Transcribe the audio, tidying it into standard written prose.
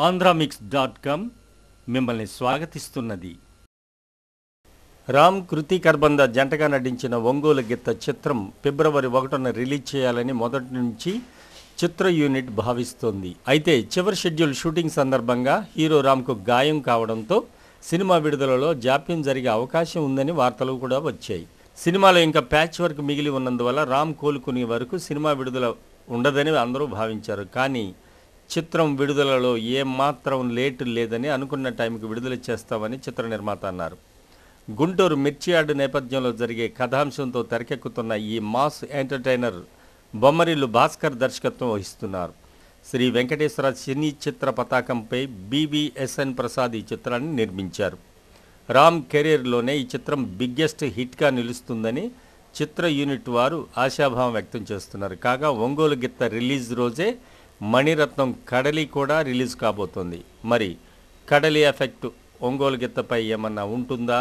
ఆంధ్రామిక్స్.com మిమ్మల్ని స్వాగతిస్తున్నది. రామ్ కృతి కర్బంద జంటగా నటించిన ఒంగోలు గిత్త చిత్రం ఫిబ్రవరి 1న రిలీజ్ చేయాలని మొదటి నుంచి చిత్ర యూనిట్ భావిస్తోంది. అయితే చివరి షెడ్యూల్ షూటింగ్ సందర్భంగా హీరో రామ్కు గాయం కావడంతో సినిమా విడుదలలో జాప్యం జరిగే అవకాశం ఉందని వార్తలు కూడా వచ్చాయి. సినిమాలో ఇంకా ప్యాచ్ వర్క్ మిగిలి ఉన్నందువల్ల రామ్ కోలుకునే వరకు సినిమా విడుదల ఉండదని అందరూ భావించారు. కానీ చిత్రం విడుదలలో ఏమాత్రం లేటు లేదని అనుకున్న టైంకి విడుదల చేస్తామని చిత్ర నిర్మాత అన్నారు. గుంటూరు మిర్చి యార్డు నేపథ్యంలో జరిగే కథాంశంతో తెరకెక్కుతున్న ఈ మాస్ ఎంటర్టైనర్ బొమ్మరిల్లు భాస్కర్ దర్శకత్వం వహిస్తున్నారు. శ్రీ వెంకటేశ్వర సినీ చిత్ర పతాకంపై BVSN ప్రసాద్ ఈ చిత్రాన్ని నిర్మించారు. రామ్ కెరీర్లోనే ఈ చిత్రం బిగ్గెస్ట్ హిట్గా నిలుస్తుందని చిత్ర యూనిట్ వారు ఆశాభావం వ్యక్తం చేస్తున్నారు. కాగా ఒంగోలు గిత్త రిలీజ్ రోజే మణిరత్నం కడలి కూడా రిలీజ్ కాబోతోంది. మరి కడలి ఎఫెక్ట్ ఒంగోలు గిత్తపై ఏమన్నా ఉంటుందా?